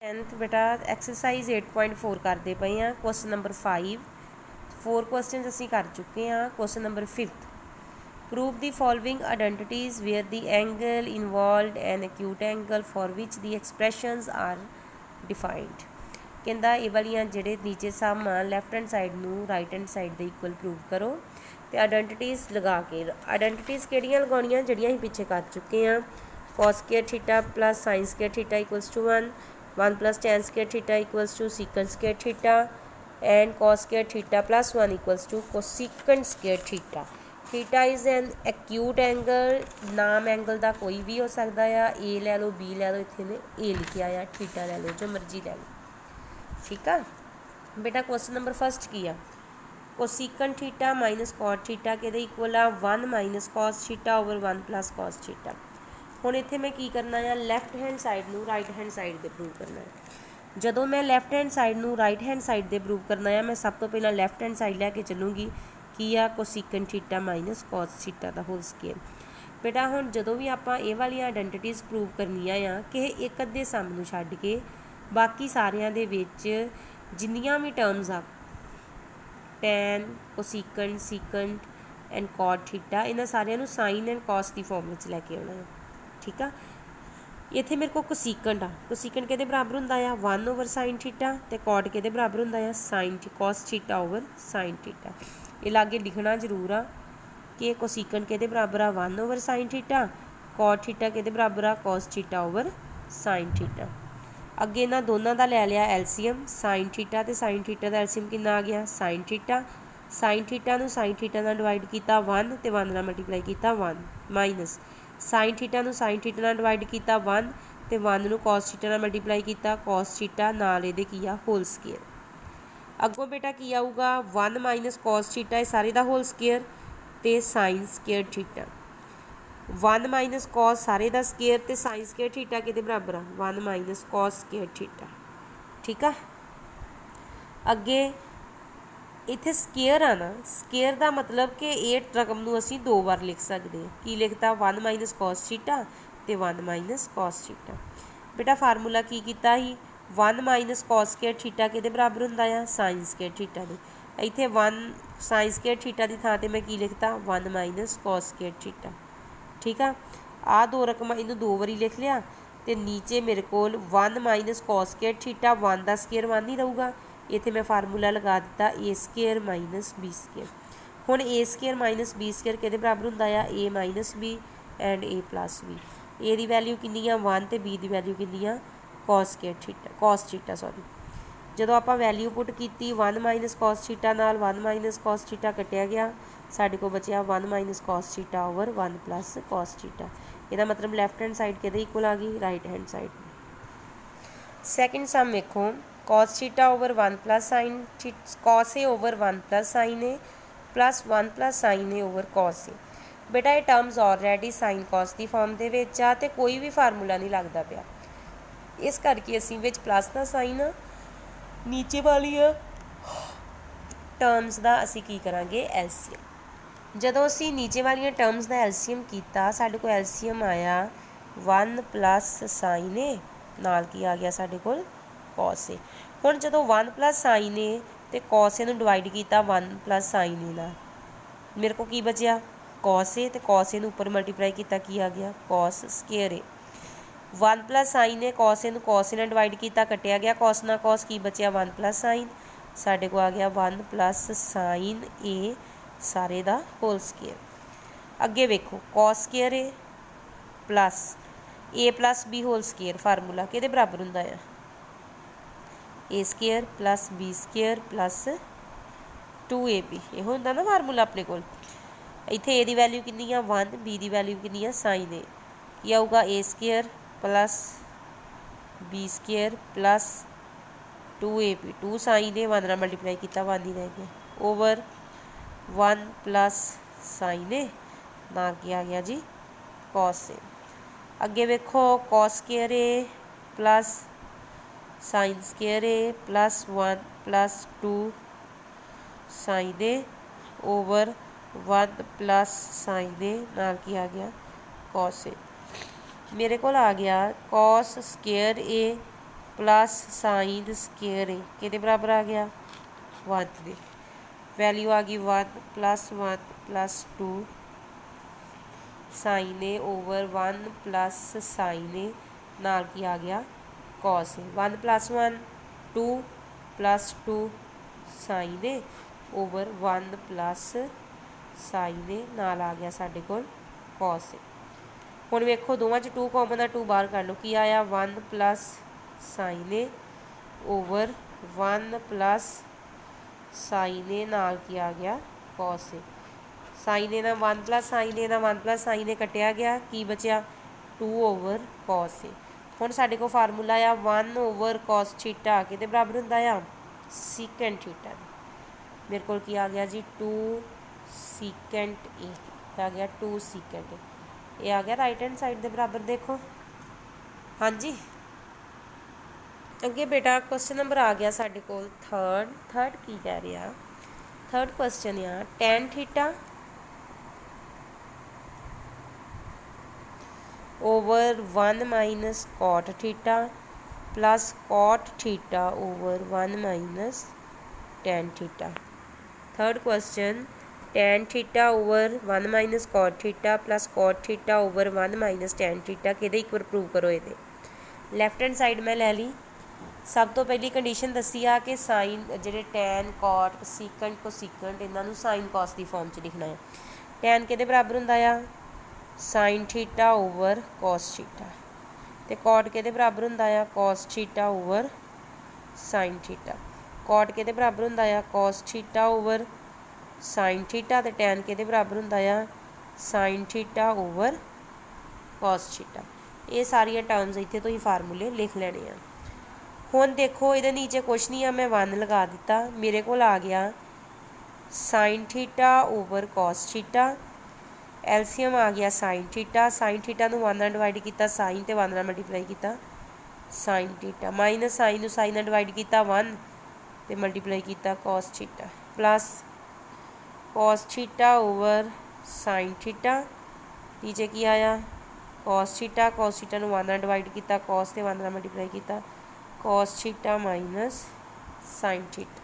10th बेटा exercise 8.4 करते पे हैं। क्वेश्चन नंबर 5 4 क्वेश्चन असी कर चुके हैं। Question number 5th prove the following identities where the angle involved an acute angle for which the expressions are defined. कहता ये वाली जेडे नीचे सम आ लैफ्ट हैंड साइड नू राइट हैंड साइड के इक्वल प्रूव करो तो आइडेंटिटीज लगा के आइडेंटिटीज किहड़ियां लगाउणियां जिहड़ियां असीं पिछे कर चुके हैं। Cos square theta plus sine square theta equals to 1 plus tan square theta equals to secant square theta and cos square theta plus 1 equals to cosecant square theta. Theta is an acute angle, नाम angle का कोई भी हो सकता है। ए लै लो, B लै लो, इतने ए लिखा आ, थीटा लै लो, जो मर्जी लै लो। ठीक है बेटा क्वेश्चन नंबर फर्स्ट की आ कोसिकंड थीटा माइनस कॉट थीटा के इक्वल आ 1 minus cos theta over 1 plus cos theta. हुण इत्थे मैं की करना है लैफ्ट हैंड साइड नू right hand side they prove करना है। जदों मैं लैफ्ट हैंड साइड नू right hand side they prove करना है मैं सब तो पहला लैफ्ट हैंड साइड लैके चलूँगी की आ कोसिकंड थीटा माइनस कॉस थीटा दा होल स्क्वायर। बेटा हुण जदों भी आपां ये वाली आइडेंटिटीज प्रूव करनियां आ कि एक अद्धे सम नू छड्ड के बाकी सारियां दे विच जिन्नियां भी टर्म्स आ tan cosecant secant and cot theta इन्हां सारियां नू साइन एंड कॉस की फॉर्म में लैके आउणा है। ठीक है इत्थे मेरे को कोसिकंड आ, कोसिकंड किहदे बराबर हुंदा आ 1 ओवर साइन थीटा ते कॉट किहदे बराबर हुंदा आ sine cos theta over sine theta. ये लागे लिखना जरूर आ कि कोसिकंड किहदे बराबर आ 1 over sine theta, cot theta किहदे बराबर आ cos theta over sine theta. अगे इन्हां दोनों का लै लिया एलसीएम, साइन थीटा ते साइन थीटा का एलसीएम कितना आ गया साइन थीटा। साइन थीटा नू साइन थीटा नाल डिवाइड किया 1 ते 1 नाल मल्टीप्लाई किया 1 माइनस साइन थीटा नू साइन थीटा नाल डिवाइड किया 1 ते 1 नू कॉस थीटा नाल मल्टीप्लाई किया कॉस थीटा नाल इहदे की आ होल स्क्वायर। अगों बेटा की आऊगा 1 माइनस कॉस थीटा है सारे दा होल स्क्वायर ते sign square theta 1 minus cos सारे दा स्क्वायर ते साइन स्क्वायर थीटा किहदे बराबर आ 1 माइनस कॉस स्क्वायर थीटा। ठीक है अगे इत्थे स्केयर आ ना, स्केयर का मतलब कि ये रकम नू असी दो बार लिख सकते हैं। की लिखता 1 माइनस कॉस थीटा ते 1 माइनस कॉस थीटा। बेटा फार्मूला की कीता ही 1 माइनस कॉस स्क्वायर थीटा किहदे बराबर हुंदा आ साइन स्क्वायर थीटा दे। इत्थे 1 साइन स्क्वायर थीटा की थां ते मैं की लिखता 1 माइनस कॉस स्क्वायर थीटा। ठीक है आ दो रकम इनू दो बारी लिख लिया तो नीचे मेरे को 1 माइनस कॉस स्क्वायर थीटा 1 का स्क्वायर 1 ही रहूगा। इत्थे मैं फार्मूला लगा दिता a square minus b square. हुण a square minus b square किहदे बराबर हुंदा आ a minus b and a plus b. A दी वैल्यू कितनी आ 1 ते बी दी वैल्यू कितनी आ cos square theta cos theta sorry. जदों आपां वैल्यू पुट की 1 माइनस कॉस थीटा नाल 1 माइनस कॉस थीटा कटिया गया साडे को बचिया 1 minus cos theta over 1 plus cos theta. इहदा मतलब लैफ्ट हैंड साइड किहदे इक्वल आ गई right hand side. Second sum देखो cos theta over 1 plus sine cos A over 1 plus sine A plus 1 plus sine A over cos A. बेटा ये terms already sine cos की form के विच आ ते कोई भी फार्मूला नहीं लगता पिया इस करके असी विच प्लस का साइन नीचे वाली टर्म्स का असी की करांगे एलसीएम। जदों असी नीचे वाली टर्म्स का एलसीएम किया साडे को एलसीएम आया 1 प्लस साइन ए नाल की आ गया साडे कोल कॉस ए। हुण जदों 1 प्लस साइन ए ते कॉस ए नूं डिवाइड किया 1 प्लस साइन ए नाल मेरे को की बचिया कॉस ए ते कॉस ए नूं उपर मल्टीप्लाई किया की आ गया cos square A. 1 plus sine A cos A नूं कॉस ए नाल डिवाइड किया कटिया गया कॉस ना कॉस की बचिया 1 प्लस साइन साडे को आ गया 1 प्लस साइन ए सारे दा होल स्क्वायर। अगे वेखो cos square a plus b whole square formula किहदे बराबर हुंदा है a square plus b square plus 2ab ये होंदा ना फार्मूला अपने कोल। इत्थे ए दी वैल्यू कितनी आ 1 बी दी वैल्यू कितनी आ साइन ए की आऊगा a square plus b square plus 2ab 2 sine a 1 नाल मल्टीप्लाई किया 1 ही रह गया ओवर 1 प्लस साइन ए ना की आ गया जी कॉस ए। अगे वेखो cos square a plus sine square a plus 1 plus 2 sine A over 1 plus sine ए नाल की आ गया कॉस ए। मेरे को आ गया cos square a plus sine square ए किहदे बराबर आ गया 1 दे वैल्यू आ गई 1 plus 2 sine A over 1 plus sine ए नाल की आ गया cos A 1 plus 1 2 plus 2 sine A over 1 plus sine ए नाल आ गया साडे कोल कॉस ए। हुण वेखो दोवां च 2 कॉमन आ 2 बाहर कर लो की आया 1 plus sine A over 1 plus sine ए नाल की आ गया कॉस ए। साइन ए ना 1 प्लस साइन ए ना 1 प्लस साइन ए कटिया गया की बचिया 2 ओवर कॉस ए। हुण साडे कोल फार्मूला आ 1 ओवर कॉस थीटा किहदे बराबर हुंदा आ सीकेंट थीटा। मेरे कोल की आ गया जी 2 सीकेंट ए आ गया 2 सीकेंट ए ये आ गया राइट हैंड साइड के बराबर। देखो हाँ जी अगे बेटा क्वेश्चन नंबर आ गया साडे कोल थर्ड की कह रहा थर्ड क्वेश्चन आ tan theta over 1 minus cot theta plus cot theta over 1 minus tan theta. Third question tan theta over 1 minus cot theta plus cot theta over 1 minus tan theta कि एक बार prove करो ये। Left hand side मैं लै ली। सब तो पहली condition दसी आ कि साइन जे टैन कॉट सीकेंट कोसीकेंट इन्हों साइन कॉस की फॉर्म च लिखना है। टैन किहदे बराबर हुंदा आ sine theta over cos theta ते कॉट किहदे बराबर हुंदा आ cos theta over sine theta. Cot किहदे बराबर हुंदा आ cos theta over sine theta ते टैन किहदे बराबर हुंदा आ sine theta over cos theta. ये सारिया टर्म्स इत्थे तो ही फार्मूले लिख लेने आ। हुण देखो ये नीचे कुछ नहीं आ मैं 1 लगा दिता मेरे को आ गया sine theta over cos theta LCM आ गया साइन थीटा नूं 1 नाल डिवाइड किया साइन ते 1 नाल मल्टीप्लाई किया साइन थीटा माइनस साइन नूं साइन नाल डिवाइड किया 1 ते मल्टीप्लाई किया cos theta plus cos theta over sine theta नीचे की आया कॉस थीटा नूं 1 नाल डिवाइड किया कॉस ते 1 नाल मल्टीप्लाई किया cos theta minus sine theta.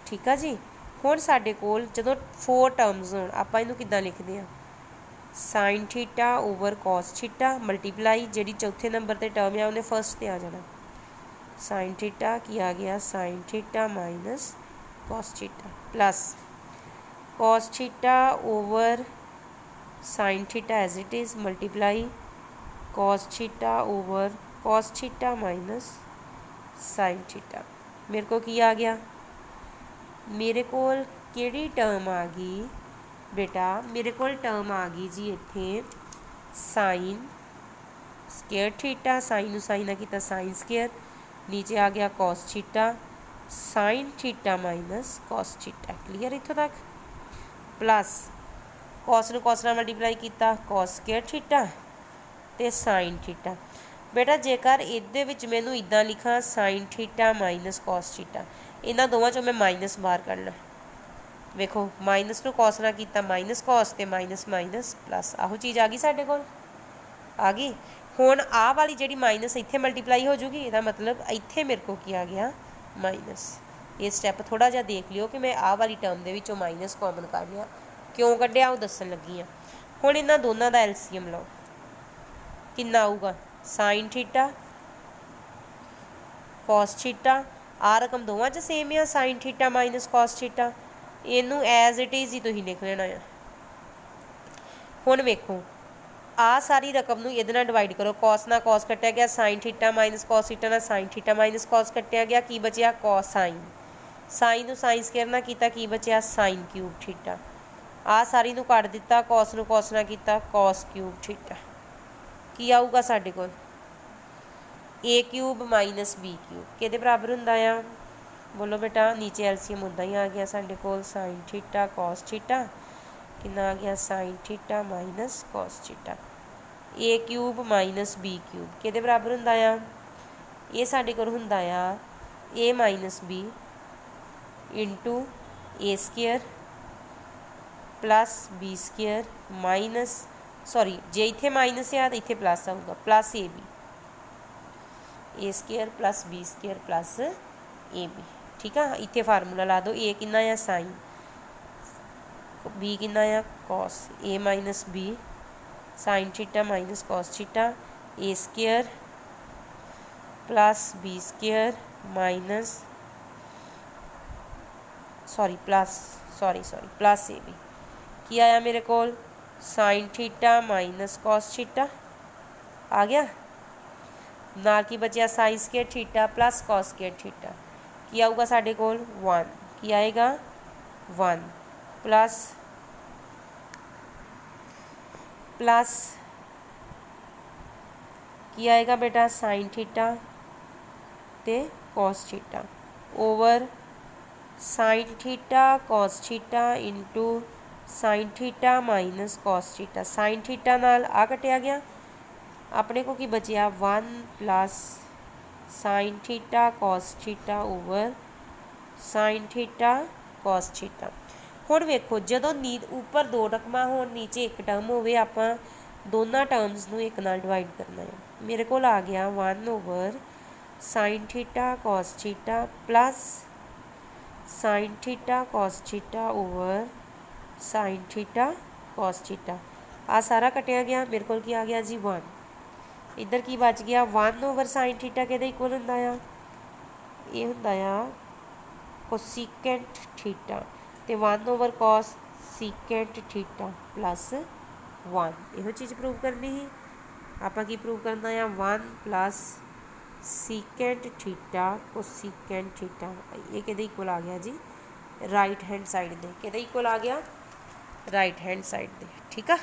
ठीक है जी। हुण साडे कोल जदों 4 टर्म्स होण आपां इहनूं किद्दां लिखदे आ sine theta over cos theta multiply जी चौथे नंबर पर टर्म है उन्हें फर्स्ट पे आ जाना साइन थीटा की आ गया sine theta minus cos theta plus cos theta over sine theta as it is multiply cos theta over cos theta minus sine theta. मेरे को की आ गया मेरे को केड़ी टर्म आ गई बेटा मेरे को टर्म आ गई जी इत्थे साइन स्केयर थीटा साइन नूं साइन किया साइन स्केयर नीचे आ गया cos theta sine theta minus cos theta. Clear इत्थों तक प्लस कॉस नूं कॉस नाल मल्टीप्लाई किया कॉस स्केयर थीटा ते साइन थीटा। बेटा जेकर इहदे विच मैनूं इदां लिखा sign theta minus cos theta इन्हां दोवां चों मैं माइनस बाहर कढना वेखो माइनस नूं कॉस नाल किया माइनस कॉस ते माइनस माइनस प्लस आहो चीज़ आ गई साडे कोल आ गई। हुण आ वाली जिहड़ी माइनस इत्थे मल्टीप्लाई हो जूगी इहदा मतलब इत्थे मेरे को की आ गया माइनस। ये स्टैप थोड़ा जिहा देख लिओ कि मैं आ वाली टर्म दे विचों माइनस कॉमन कर लिया क्यों कढ़िया वो दस्सण लगी हाँ। हुण इन्हां दोनों का एलसीएम लो कितना आऊगा साइन थीटा कॉस थीटा आ रकम दोवां च सेम है sign theta minus cos theta इनू एज इट इज़ ही तुसीं लिख लेना है। हुण वेखो आ सारी रकम नूं इहदे नाल डिवाइड करो कॉस ना कॉस कट्टिया गया sine theta minus cos theta ना साइन थीटा माइनस कॉस कट्टिया गया की बचिया कॉस साइन नूं साइन स्केयर ना कीता की बचिया साइन क्यूब थीटा आ सारी नूं कट दिता कॉस नूं कॉस ना कीता कॉस क्यूब थीटा की आऊगा साडे कोल ए क्यूब माइनस बी क्यूब किहदे बराबर हुंदा आ बोलो बेटा नीचे एलसीएम उदा ही आ गया साडे कोल साइन थीटा कॉस थीटा कितना आ गया sine theta minus cos theta a cube minus b cube किहदे बराबर हुंदा आ ये साडे कोल हुंदा आ a minus b into a square plus b square minus sorry जे इत्थे माइनस है तो इत्थे प्लस आऊगा plus a b a square plus b square plus a b. ठीक है, इत्थे फार्मूला ला दो। ए कितना आ साइन, बी कितना आ cos, a minus b sine theta minus cos theta, a square plus b square minus plus a b की आया मेरे को sine theta minus cos theta आ गया, नाल की बचिया sine square theta plus cos square theta की आऊगा साढ़े कोल 1 की आएगा 1 प्लस की आएगा बेटा साइन थीटा ते cos theta over sine theta cos theta into sine theta minus cos theta. Sine theta नाल आ कटिया गया, अपने को की बचिया 1 plus sine theta cos theta over sine theta cos theta. हुण वेखो जदों ऊपर 2 रकमां होण नीचे एक टर्म होवे, आपां दोनों टर्म्स नूं एक नाल डिवाइड करना है। मेरे को आ गया 1 over sine theta cos theta plus sine theta cos theta over sine theta cos theta. आ सारा कटिया गया, मेरे को की आ गया जी 1। इधर की बच गया 1 ओवर साइन थीटा के इक्वल हुंदा आ, ये हुंदा आ कोसीकेंट थीटा ते 1 over cos secant theta plus 1। इहो चीज़ प्रूव करनी ही, आपां की प्रूव करना है 1 plus secant theta cosecant theta. ये किहदे इक्वल आ गया जी राइट हैंड साइड दे, किहदे इक्वल आ गया राइट हैंड साइड दे। ठीक है।